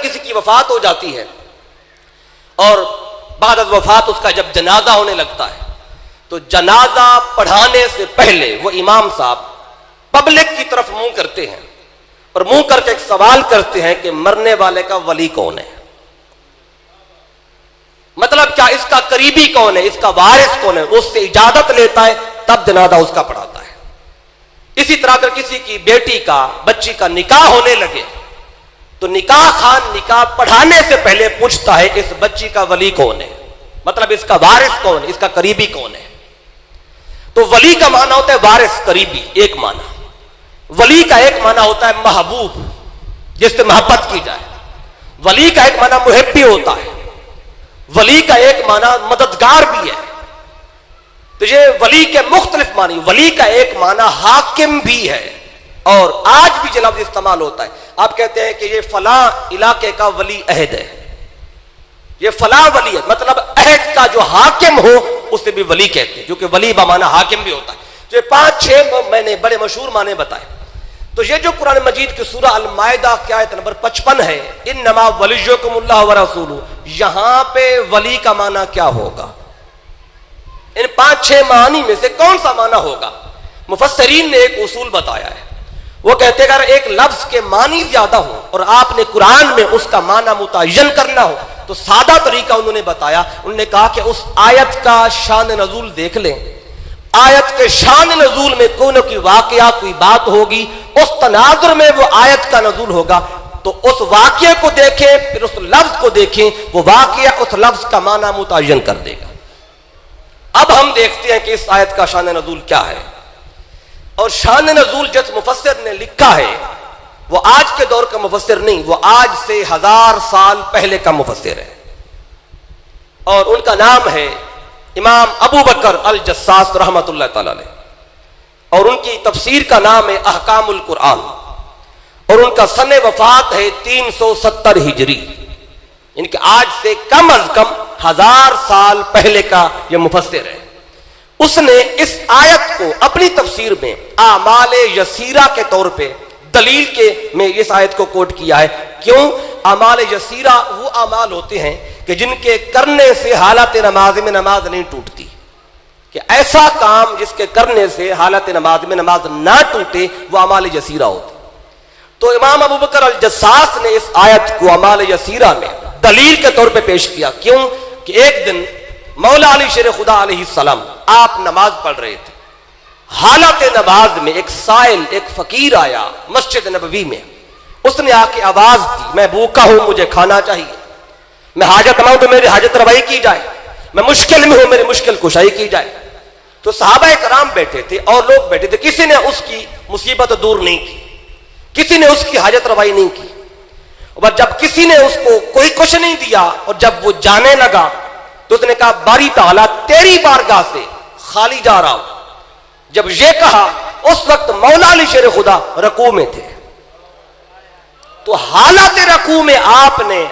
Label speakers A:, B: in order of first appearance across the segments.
A: کسی کی وفات ہو جاتی ہے اور بعد از وفات اس کا جب جنازہ ہونے لگتا ہے تو جنازہ پڑھانے سے پہلے وہ امام صاحب پبلک کی طرف منہ کرتے ہیں اور منہ کر کے ایک سوال کرتے ہیں کہ مرنے والے کا ولی کون ہے؟ مطلب کیا اس کا قریبی کون ہے، اس کا وارث کون ہے؟ اس سے اجازت لیتا ہے تب جنازہ اس کا پڑھاتا ہے۔ اسی طرح اگر کسی کی بیٹی کا بچی کا نکاح ہونے لگے تو نکاح خان نکاح پڑھانے سے پہلے پوچھتا ہے اس بچی کا ولی کون ہے، مطلب اس کا وارث کون ہے، اس کا قریبی کون ہے۔ تو ولی کا معنی ہوتا ہے وارث، قریبی ایک معنی۔ ولی کا ایک معنی ہوتا ہے محبوب، جس سے محبت کی جائے۔ ولی کا ایک معنی محبی ہوتا ہے۔ ولی کا ایک معنی مددگار بھی ہے۔ تو یہ ولی کے مختلف معنی۔ ولی کا ایک معنی حاکم بھی ہے، اور آج بھی یہ لفظ استعمال ہوتا ہے۔ آپ کہتے ہیں کہ یہ فلاں علاقے کا ولی عہد ہے، یہ فلاں ولی ہے، مطلب عہد کا جو حاکم ہو اسے بھی ولی کہتے ہیں، کیونکہ ولی بمعنی حاکم بھی ہوتا ہے۔ تو یہ 5-6 میں نے بڑے مشہور معنی بتائے۔ تو یہ جو قرآن مجید کی سورہ المائدہ کی آیت نمبر 55 ہے، انما ولیکم اللہ ورسولہ، یہاں پہ ولی کا معنی کیا ہوگا؟ ان 5-6 معنی میں سے کون سا معنی ہوگا؟ مفسرین نے ایک اصول بتایا ہے۔ وہ کہتے ہیں اگر ایک لفظ کے معنی زیادہ ہو اور آپ نے قرآن میں اس کا معنی متعین کرنا ہو تو سادہ طریقہ انہوں نے بتایا۔ انہوں نے کہا کہ اس آیت کا شان نزول دیکھ لیں، آیت کے شان نزول میں کوئی نہ کوئی واقعہ، کوئی بات ہوگی، اس تناظر میں وہ آیت کا نزول ہوگا، تو اس واقعے کو دیکھیں پھر اس لفظ کو دیکھیں، وہ واقعہ اس لفظ کا معنی متعین کر دے گا۔ اب ہم دیکھتے ہیں کہ اس آیت کا شان نزول کیا ہے، اور شان نزول جس مفسر نے لکھا ہے وہ آج کے دور کا مفسر نہیں، وہ آج سے 1000 سال پہلے کا مفسر ہے، اور ان کا نام ہے امام ابو بکر الجساس رحمۃ اللہ تعالی علیہ، اور ان کی تفسیر کا نام ہے احکام القرآن، اور ان کا سن وفات ہے 370 ہجری، ان کے آج سے کم از کم 1000 سال پہلے کا یہ مفسر ہے۔ اس نے اس آیت کو اپنی تفسیر میں اعمال یسیرہ کے طور پہ دلیل کے میں اس آیت کو کوٹ کیا ہے۔ کیوں؟ اعمال یسیرہ وہ اعمال ہوتے ہیں کہ جن کے کرنے سے حالت نماز میں نماز نہیں ٹوٹتی، کہ ایسا کام جس کے کرنے سے حالت نماز میں نماز نہ ٹوٹے وہ اعمال یسیرہ ہوتے۔ تو امام ابو بکر الجساس نے اس آیت کو اعمال یسیرہ میں دلیل کے طور پہ پیش کیا۔ کیوں؟ کہ ایک دن مولا علی شیر خدا علیہ السلام آپ نماز پڑھ رہے تھے، حالت نماز میں ایک سائل، ایک فقیر آیا مسجد نبوی میں، اس نے آ کے آواز دی میں بھوکا ہوں، مجھے کھانا چاہیے، میں حاجت مند ہوں تو میری حاجت روائی کی جائے، میں مشکل میں ہوں میری مشکل کشائی کی جائے۔ تو صحابہ کرام بیٹھے تھے اور لوگ بیٹھے تھے، کسی نے اس کی مصیبت دور نہیں کی، کسی نے اس کی حاجت روائی نہیں کی، اور جب کسی نے اس کو کوئی کچھ نہیں دیا اور جب وہ جانے لگا تو اس نے کہا باری تعالیٰ تیری بارگاہ سے خالی جا رہا ہوں۔ جب یہ کہا اس وقت مولا علی شیر خدا رکوع میں تھے، تو حالت رکوع میں آپ نے،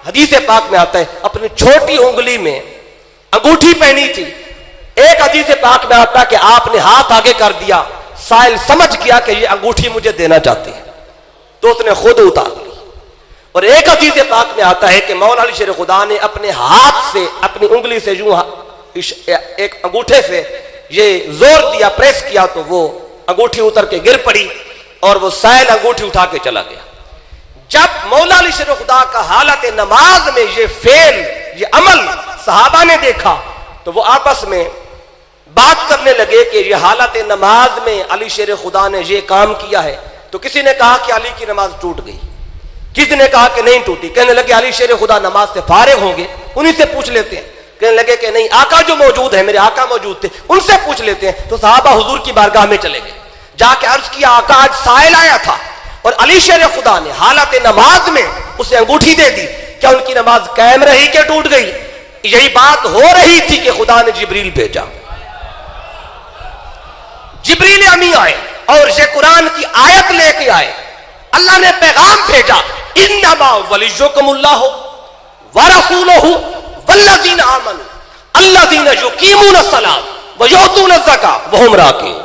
A: حدیث پاک میں آتا ہے، اپنی چھوٹی انگلی میں انگوٹھی پہنی تھی۔ ایک حدیث پاک میں آتا ہے کہ آپ نے ہاتھ آگے کر دیا، سائل سمجھ گیا کہ یہ انگوٹھی مجھے دینا چاہتی ہے تو اس نے خود اتار لی۔ اور ایک حدیث پاک میں آتا ہے کہ مولا علی شیر خدا نے اپنے ہاتھ سے، اپنی انگلی سے یوں ایک انگوٹھے سے یہ زور دیا، پریس کیا، تو وہ انگوٹھی اتر کے گر پڑی اور وہ سائل انگوٹھی اٹھا کے چلا گیا۔ جب مولا علی شیر خدا کا حالت نماز میں یہ فعل، یہ عمل صحابہ نے دیکھا تو وہ آپس میں بات کرنے لگے کہ یہ حالت نماز میں علی شیر خدا نے یہ کام کیا ہے۔ تو کسی نے کہا کہ علی کی نماز ٹوٹ گئی، کسی نے کہا کہ نہیں ٹوٹی، کہنے لگے علی شیر خدا نماز سے فارغ ہوں گے، انہی سے پوچھ لیتے ہیں۔ کہنے لگے کہ نہیں، آقا جو موجود ہے، میرے آقا موجود تھے، ان سے پوچھ لیتے ہیں۔ تو صحابہ حضور کی بارگاہ میں چلے گئے، جا کے عرض کیا آقا آج سائل آیا تھا اور علی شیر خدا نے حالت نماز میں اسے انگوٹھی دے دی، کیا ان کی نماز قائم رہی کہ ٹوٹ گئی؟ یہی بات ہو رہی تھی کہ خدا نے جبریل بھیجا، جبریل امی آئے اور یہ قرآن کی آیت لے کے آئے، اللہ نے پیغام بھیجا، انما ولیکم اللہ ورسولہ والذین آمنوا الذین یقیمون الصلاۃ ویؤتون الزکاۃ وہم راکعون۔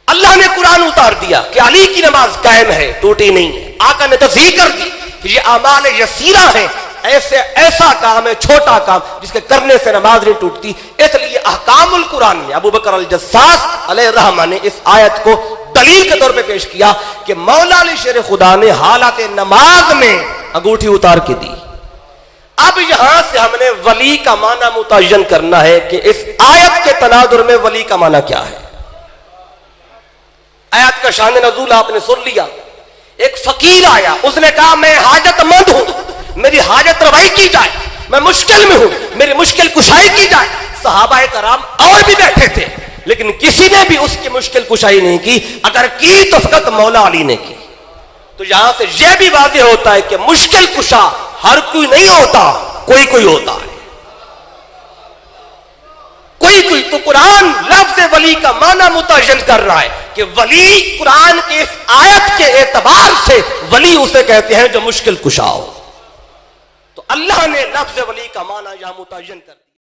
A: اللہ نے قرآن اتار دیا کہ علی کی نماز قائم ہے، ٹوٹی نہیں ہے۔ آقا نے تصحیح کر دی کہ یہ اعمال یسیرہ ہیں، ایسا کام ہے، چھوٹا کام جس کے کرنے سے نماز نہیں ٹوٹتی. اس لیے احکام القرآن میں ابو بکر الجساس علیہ الرحمہ نے اس آیت کو دلیل کے طور پہ پیش کیا کہ مولا علی شیر خدا نے حالات نماز میں انگوٹھی اتار کے دی. اب یہاں سے ہم نے ولی کا معنی متعین کرنا ہے کہ اس آیت کے تناظر میں ولی کا معنی کیا ہے. آیت کا شان نزول آپ نے سن لیا. ایک فقیر آیا، اس نے کہا میں حاجت مند ہوں، میری حاجت روائی کی جائے، میں مشکل میں ہوں، میری مشکل کشائی کی جائے. صحابہ کرام اور بھی بیٹھے تھے لیکن کسی نے بھی اس کی مشکل کشائی نہیں کی، اگر کی تو فقط مولا علی نے کی. تو یہاں سے یہ بھی واضح ہوتا ہے کہ مشکل کشا ہر کوئی نہیں ہوتا، کوئی کوئی ہوتا ہے، کوئی. تو قرآن لفظ ولی کا معنی متعین کر رہا ہے کہ ولی قرآن کے اس آیت کے اعتبار سے ولی اسے کہتے ہیں جو مشکل کشا ہو. تو اللہ نے لفظ ولی کا معنی یہاں متعین کر دیا.